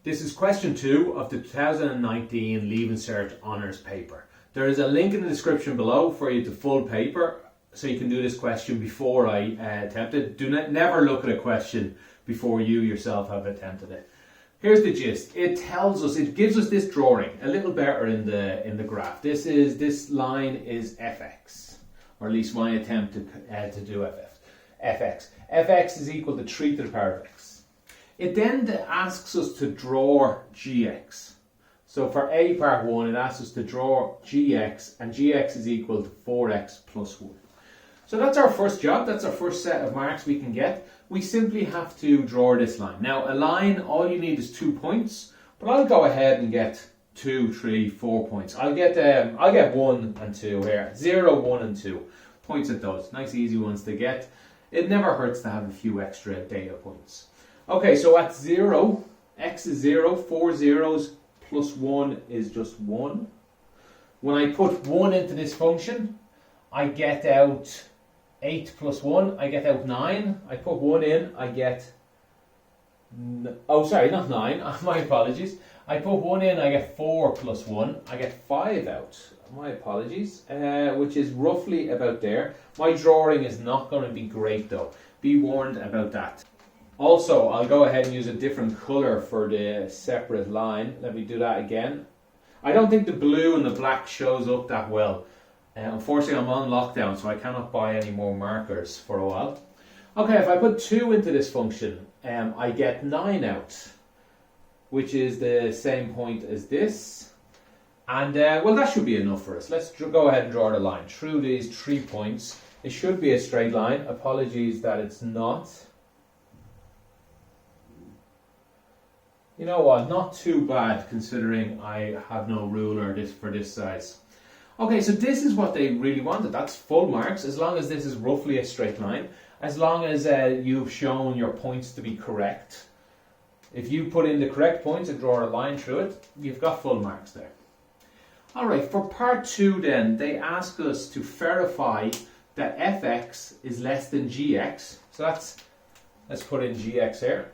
This is question 2 of the 2019 Leaving Cert Honours paper. There is a link in the description below for you to full paper, so you can do this question before I attempt it. Never look at a question before you yourself have attempted it. Here's the gist. It gives us this drawing a little better in the graph. This line is fx, or at least my attempt to do fx. Fx is equal to 3 to the power of x. It then asks us to draw gx. So for a part 1, it asks us to draw gx, and gx is equal to 4x plus 1. So that's our first job. That's our first set of marks we can get. We simply have to draw this line. Now, a line, all you need is 2 points, but I'll go ahead and get 2, 3, 4 points. I'll get 1 and 2 here. 0, 1 and 2 points at those. Nice easy ones to get. It never hurts to have a few extra data points. Okay, so at 0, x is 0, 4 zeros plus 1 is just 1. When I put 1 into this function, I get out 8 plus 1, I get out 9. I put 1 in, I get... Oh, sorry, not 9. My apologies. I put 1 in, I get 4 plus 1. I get 5 out. My apologies. Which is roughly about there. My drawing is not going to be great, though. Be warned about that. Also, I'll go ahead and use a different colour for the separate line. Let me do that again. I don't think the blue and the black shows up that well. Unfortunately, I'm on lockdown, so I cannot buy any more markers for a while. Okay, if I put 2 into this function, I get 9 out, which is the same point as this. And, well, that should be enough for us. Let's go ahead and draw the line through these 3 points. It should be a straight line. Apologies that it's not. You know what, not too bad considering I have no ruler for this size. Okay, so this is what they really wanted. That's full marks, as long as this is roughly a straight line. As long as you've shown your points to be correct. If you put in the correct points and draw a line through it, you've got full marks there. Alright, for part 2 then, they ask us to verify that fx is less than gx. So let's put in gx here.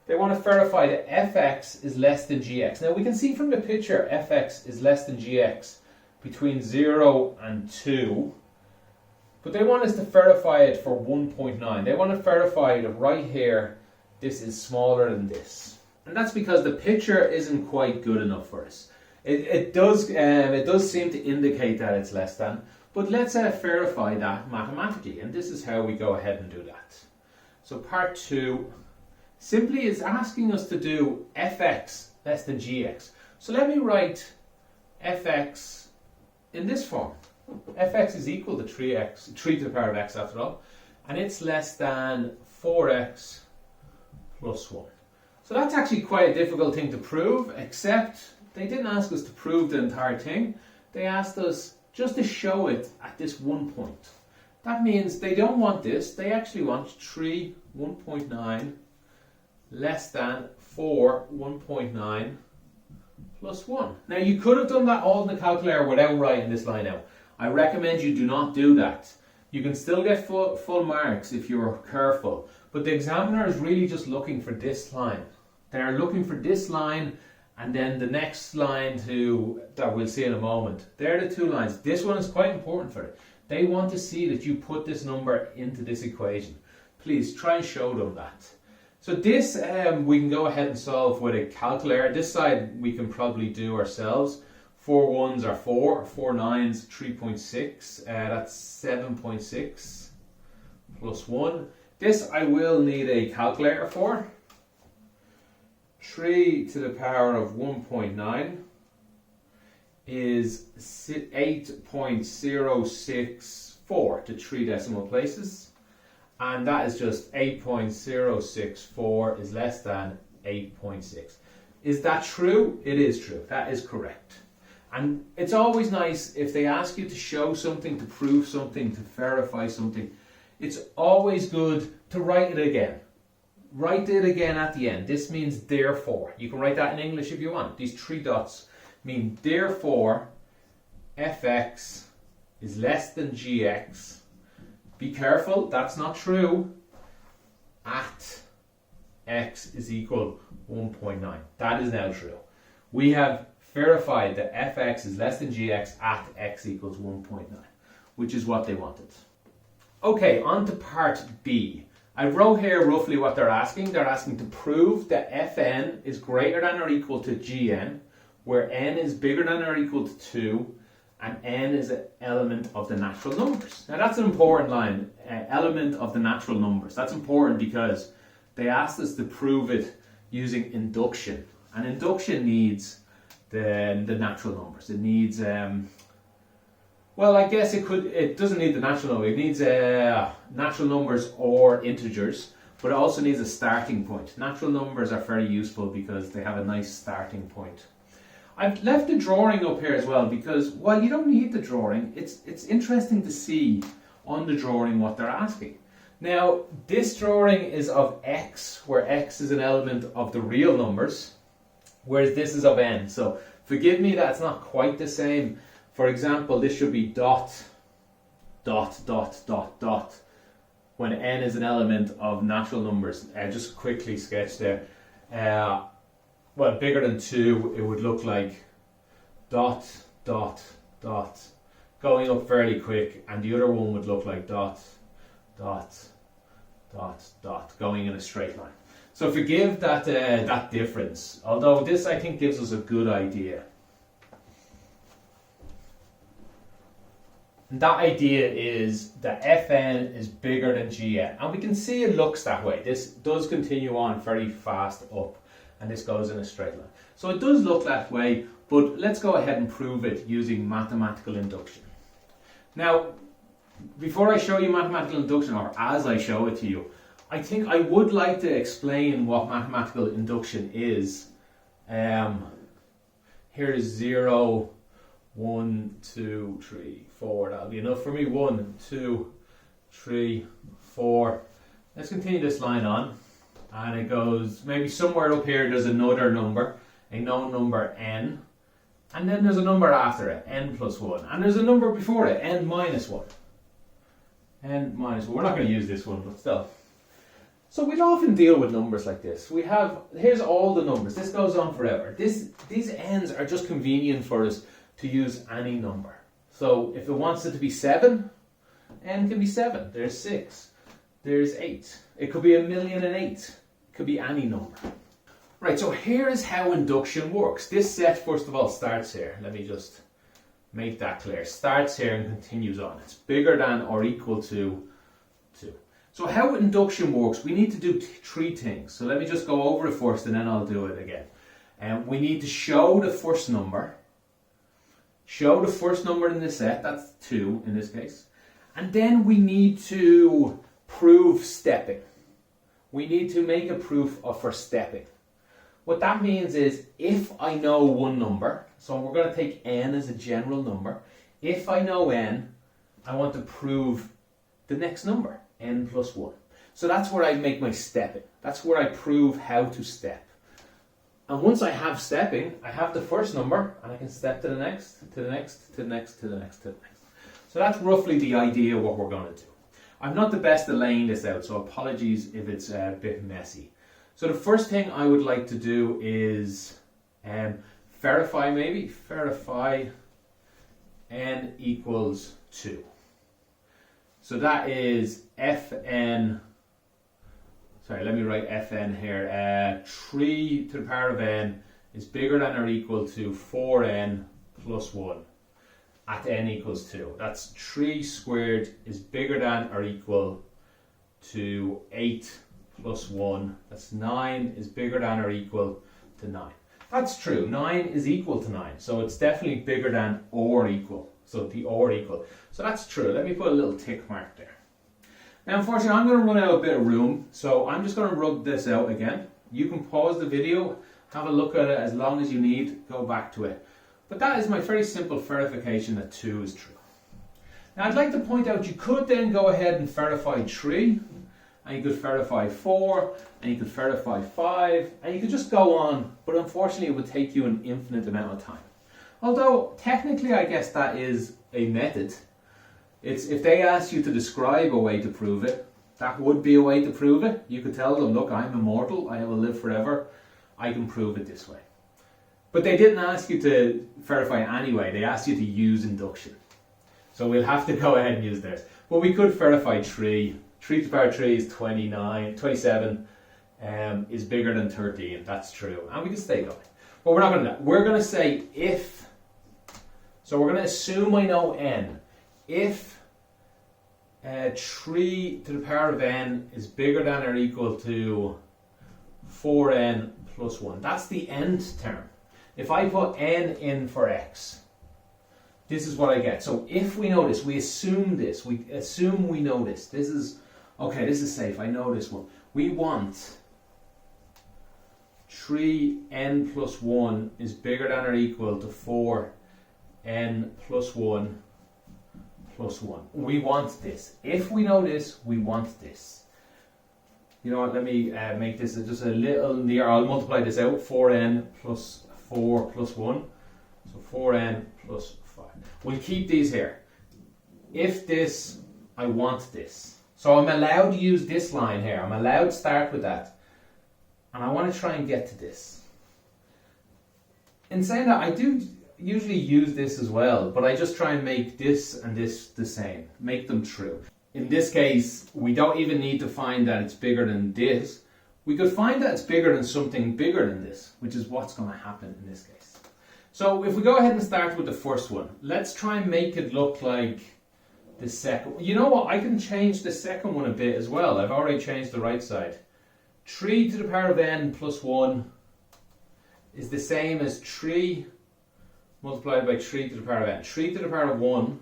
They want to verify that fx is less than gx. Now we can see from the picture fx is less than gx between 0 and 2. But they want us to verify it for 1.9. They want to verify that right here, this is smaller than this. And that's because the picture isn't quite good enough for us. It does seem to indicate that it's less than. But let's verify that mathematically. And this is how we go ahead and do that. So part 2... simply is asking us to do fx less than gx. So let me write fx in this form. Fx is equal to 3 to the power of x after all, and it's less than 4x plus 1. So that's actually quite a difficult thing to prove, except they didn't ask us to prove the entire thing. They asked us just to show it at this one point. That means they don't want this, they actually want 3, 1.9 less than 4, 1.9 plus 1. Now you could have done that all in the calculator without writing this line out. I recommend you do not do that. You can still get full marks if you're careful, but the examiner is really just looking for this line. They're looking for this line and then the next line that we'll see in a moment. They're the 2 lines. This one is quite important for it. They want to see that you put this number into this equation. Please try and show them that. So this we can go ahead and solve with a calculator. This side we can probably do ourselves. 4 1s are 4, 4 9s 3.6, that's 7.6 plus 1. This I will need a calculator for. 3 to the power of 1.9 is 8.064 to 3 decimal places. And that is just 8.064 is less than 8.6. Is that true? It is true. That is correct. And it's always nice if they ask you to show something, to prove something, to verify something. It's always good to write it again. Write it again at the end. This means therefore. You can write that in English if you want. These 3 dots mean therefore fx is less than gx. Be careful, that's not true. At x is equal 1.9. That is now true. We have verified that fx is less than gx at x equals 1.9, which is what they wanted. Okay, on to part B. I wrote here roughly what they're asking. They're asking to prove that fn is greater than or equal to gn, where n is bigger than or equal to 2, and n is an element of the natural numbers. Now that's an important line, element of the natural numbers. That's important because they asked us to prove it using induction. And induction needs the natural numbers. It needs, well, I guess it doesn't need the natural number. It needs natural numbers or integers, but it also needs a starting point. Natural numbers are very useful because they have a nice starting point. I've left the drawing up here as well because while you don't need the drawing, it's interesting to see on the drawing what they're asking. Now, this drawing is of x, where x is an element of the real numbers, whereas this is of n. So forgive me that it's not quite the same. For example, this should be dot, dot, dot, dot, dot, when n is an element of natural numbers. Just quickly sketch there. Well, bigger than 2, it would look like dot, dot, dot, going up fairly quick, and the other one would look like dot, dot, dot, dot, going in a straight line. So forgive that that difference, although this I think gives us a good idea. And that idea is that fn is bigger than gn, and we can see it looks that way. This does continue on very fast up, and this goes in a straight line. So it does look that way, but let's go ahead and prove it using mathematical induction. Now, before I show you mathematical induction, or as I show it to you, I think I would like to explain what mathematical induction is. Here is 0, 1, 2, 3, 4. That'll be enough for me. 1, 2, 3, 4. Let's continue this line on. And it goes, maybe somewhere up here there's another number, a known number n. And then there's a number after it, n plus 1. And there's a number before it, n minus 1. N minus 1. We're not going to use this one, but still. So we'd often deal with numbers like this. We have, here's all the numbers. This goes on forever. These n's are just convenient for us to use any number. So if it wants it to be 7, n can be 7. There's 6. There's 8. It could be 1,000,008. It could be any number. Right, so here is how induction works. This set, first of all, starts here. Let me just make that clear. Starts here and continues on. It's bigger than or equal to 2. So how induction works, we need to do 3 things. So let me just go over it first and then I'll do it again. We need to show the first number. Show the first number in the set, that's 2 in this case. And then we need to prove stepping. We need to make a proof for stepping. What that means is if I know one number, so we're going to take n as a general number. If I know n, I want to prove the next number, n plus 1. So that's where I make my stepping. That's where I prove how to step. And once I have stepping, I have the first number and I can step to the next, to the next, to the next, to the next, to the next. So that's roughly the idea of what we're going to do. I'm not the best at laying this out, so apologies if it's a bit messy. So the first thing I would like to do is verify n equals 2. So that is fn, sorry, let me write fn here. 3 to the power of n is bigger than or equal to 4n plus 1 at n equals 2. That's 3 squared is bigger than or equal to 8 plus 1. That's 9 is bigger than or equal to 9. That's true. 9 is equal to 9. So it's definitely bigger than or equal. So the or equal. So that's true. Let me put a little tick mark there. Now, unfortunately, I'm going to run out a bit of room. So I'm just going to rub this out again. You can pause the video, have a look at it as long as you need, go back to it. But that is my very simple verification that 2 is true. Now, I'd like to point out you could then go ahead and verify 3. And you could verify 4, and you could verify 5, and you could just go on, but unfortunately it would take you an infinite amount of time. Although, technically I guess that is a method. It's if they ask you to describe a way to prove it, That would be a way to prove it. You could tell them, look, I'm immortal, I will live forever, I can prove it this way. But they didn't ask you to verify it anyway, they asked you to use induction. So we'll have to go ahead and use this. But we could verify 3. 3 to the power 3 is 27, is bigger than 13, that's true. And we can stay going. But we're not going to do that. We're going to say if, so we're going to assume I know n. If 3 to the power of n is bigger than or equal to 4n plus 1. That's the nth term. If I put n in for x, this is what I get. So if we know this, we assume this. We assume we know this. This is, okay, this is safe. I know this one. We want 3n plus 1 is bigger than or equal to 4n plus 1 plus 1. We want this. If we know this, we want this. You know what, let me make this just a little near. I'll multiply this out. 4n plus 4 plus 1. So 4n plus 5. We'll keep these here. If this, I want this. So I'm allowed to use this line here. I'm allowed to start with that. And I want to try and get to this. In saying that, I do usually use this as well, but I just try and make this and this the same. Make them true. In this case, we don't even need to find that it's bigger than this. We could find that it's bigger than something bigger than this, which is what's going to happen in this case. So if we go ahead and start with the first one, let's try and make it look like the second one. You know what? I can change the second one a bit as well. I've already changed the right side. 3 to the power of n plus 1 is the same as 3 multiplied by 3 to the power of n. 3 to the power of 1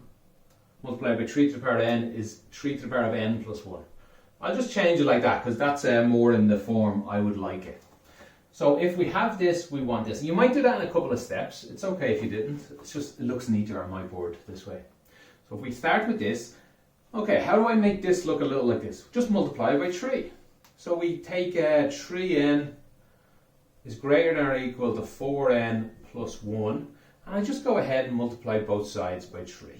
multiplied by 3 to the power of n is 3 to the power of n plus 1. I'll just change it like that because that's more in the form I would like it. So if we have this, we want this. You might do that in a couple of steps. It's okay if you didn't. It's just, it looks neater on my board this way. So if we start with this, okay, how do I make this look a little like this? Just multiply by 3. So we take 3n is greater than or equal to 4n plus 1. And I just go ahead and multiply both sides by 3.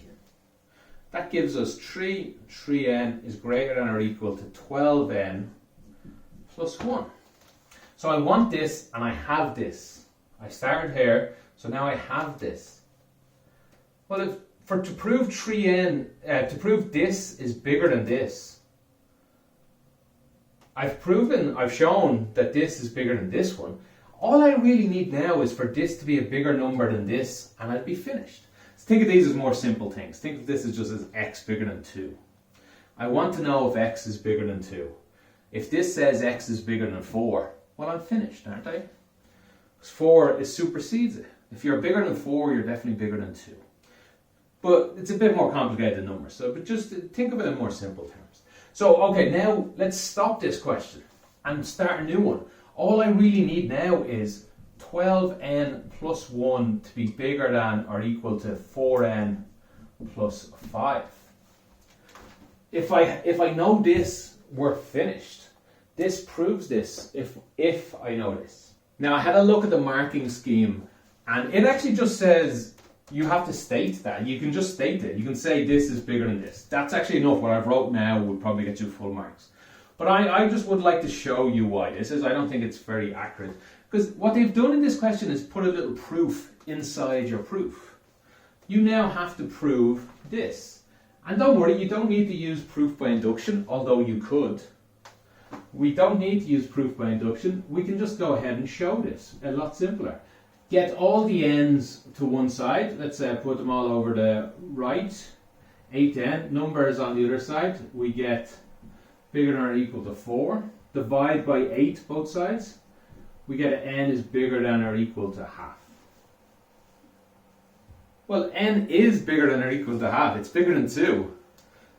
That gives us 3n is greater than or equal to 12n plus 1. So I want this and I have this. I started here, so now I have this. Well, to prove 3n, to prove this is bigger than this, I've shown that this is bigger than this one. All I really need now is for this to be a bigger number than this, and I'd be finished. So think of these as more simple things. Think of this as just as x bigger than 2. I want to know if x is bigger than 2. If this says x is bigger than 4, well, I'm finished, aren't I? Because 4 supersedes it. If you're bigger than 4, you're definitely bigger than 2. But it's a bit more complicated than numbers, but just think of it in more simple terms. So, okay, now let's stop this question and start a new one. All I really need now is 12n plus 1 to be bigger than or equal to 4n plus 5. If I know this, we're finished. This proves this if I know this. Now I had a look at the marking scheme and it actually just says you have to state that. You can just state it. You can say this is bigger than this. That's actually enough. What I've wrote now would probably get you full marks. But I just would like to show you why this is. I don't think it's very accurate. Because what they've done in this question is put a little proof inside your proof. You now have to prove this. And don't worry, you don't need to use proof by induction, although you could. We don't need to use proof by induction. We can just go ahead and show this. A lot simpler. Get all the n's to one side. Let's put them all over the right. 8n. Numbers on the other side. We get bigger than or equal to 4. Divide by 8 both sides. We get n is bigger than or equal to half. Well, n is bigger than or equal to half. It's bigger than 2.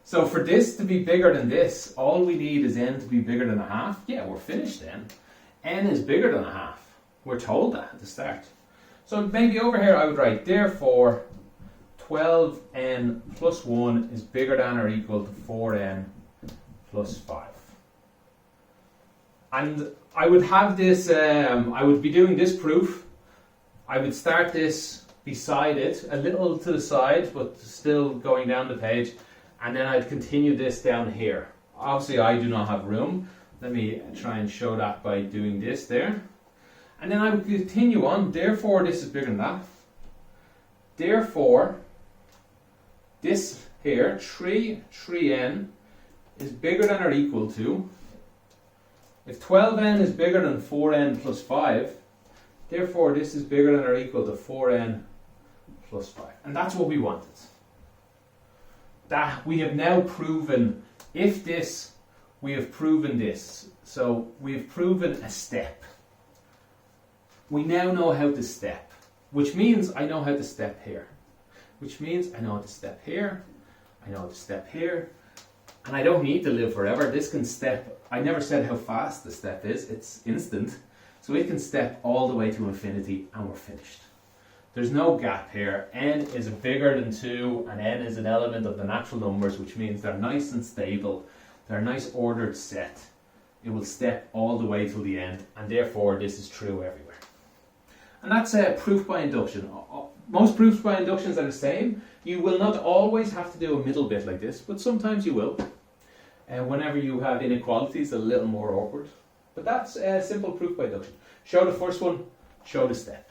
So for this to be bigger than this, all we need is n to be bigger than a half. Yeah, we're finished then. N is bigger than a half. We're told that at the start. So maybe over here I would write, therefore, 12n plus 1 is bigger than or equal to 4n plus 5. And I would have this, I would be doing this proof. I would start this beside it, a little to the side, but still going down the page. And then I'd continue this down here. Obviously I do not have room. Let me try and show that by doing this there. And then I would continue on. Therefore this is bigger than that. Therefore this here, 3n, is bigger than or equal to, if 12n is bigger than 4n plus 5, therefore this is bigger than or equal to 4n plus 5. And that's what we wanted. That we have now proven, if this, we have proven this. So we have proven a step. We now know how to step, which means I know how to step here. Which means I know how to step here, I know how to step here, and I don't need to live forever. This can step, I never said how fast the step is, it's instant. So it can step all the way to infinity and we're finished. There's no gap here. N is bigger than 2 and n is an element of the natural numbers, which means they're nice and stable. They're a nice ordered set. It will step all the way till the end, and therefore this is true everywhere. And that's proof by induction. Most proofs by inductions are the same. You will not always have to do a middle bit like this, but sometimes you will. And whenever you have inequalities, a little more awkward. But that's a simple proof by induction. Show the first one, show the step.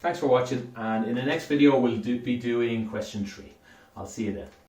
Thanks for watching, and in the next video we'll be doing question 3. I'll see you then.